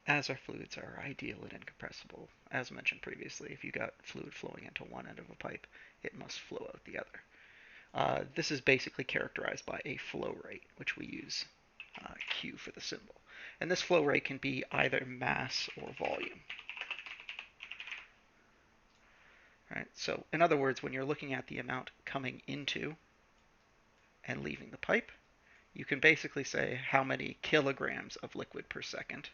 as our fluids are ideal and incompressible, as mentioned previously, if you got fluid flowing into one end of a pipe, it must flow out the other. This is basically characterized by a flow rate, which we use Q for the symbol. And this flow rate can be either mass or volume. Right? So in other words, when you're looking at the amount coming into and leaving the pipe, you can basically say how many kilograms of liquid per second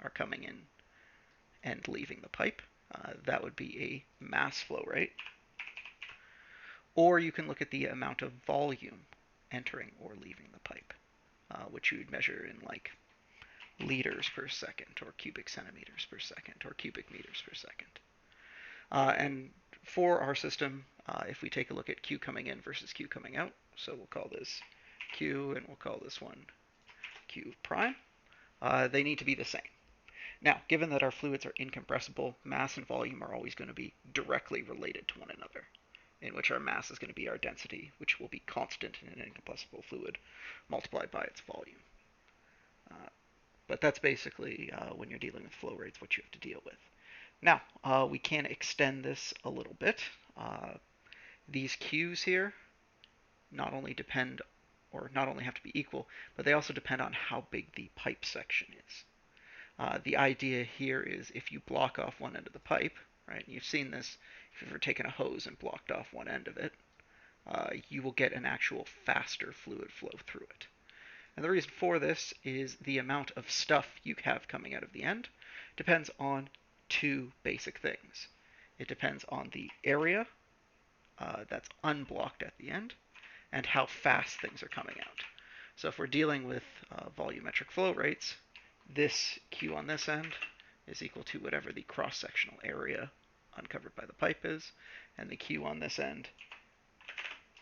are coming in and leaving the pipe. That would be a mass flow rate. Or you can look at the amount of volume entering or leaving the pipe, which you would measure in like liters per second, or cubic centimeters per second, or cubic meters per second. And for our system, if we take a look at Q coming in versus Q coming out, so we'll call this Q and we'll call this one Q prime, they need to be the same. Now, given that our fluids are incompressible, mass and volume are always going to be directly related to one another, in which our mass is going to be our density, which will be constant in an incompressible fluid, multiplied by its volume. But that's basically, when you're dealing with flow rates, what you have to deal with. Now, we can extend this a little bit. These Q's here not only depend, or not only have to be equal, but they also depend on how big the pipe section is. The idea here is if you block off one end of the pipe, right, and you've seen this if you've ever taken a hose and blocked off one end of it, you will get an actual faster fluid flow through it. And the reason for this is the amount of stuff you have coming out of the end depends on two basic things. It depends on the area that's unblocked at the end and how fast things are coming out. So if we're dealing with volumetric flow rates, this Q on this end is equal to whatever the cross-sectional area uncovered by the pipe is, and the Q on this end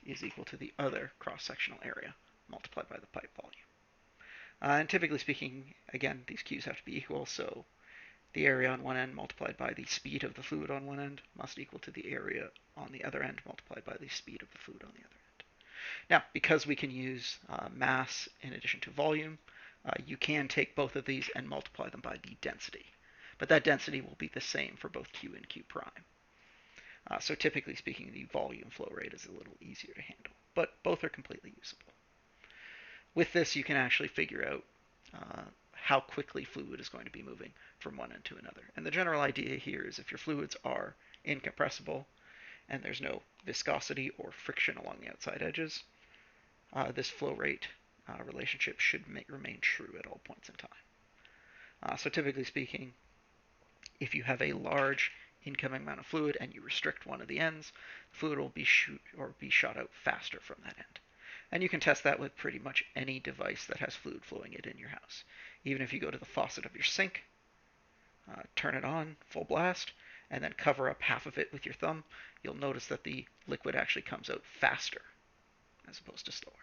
is equal to the other cross-sectional area multiplied by the pipe volume. And typically speaking, again, these Q's have to be equal, so the area on one end multiplied by the speed of the fluid on one end must equal to the area on the other end multiplied by the speed of the fluid on the other end. Now, because we can use mass in addition to volume, you can take both of these and multiply them by the density. But that density will be the same for both Q and Q prime. So typically speaking, the volume flow rate is a little easier to handle, but both are completely usable. With this, you can actually figure out how quickly fluid is going to be moving from one end to another. And the general idea here is if your fluids are incompressible and there's no viscosity or friction along the outside edges, this flow rate relationship should remain true at all points in time. So typically speaking, if you have a large incoming amount of fluid and you restrict one of the ends, fluid will be shot out faster from that end. And you can test that with pretty much any device that has fluid flowing in your house. Even if you go to the faucet of your sink, turn it on full blast, and then cover up half of it with your thumb, you'll notice that the liquid actually comes out faster as opposed to slower.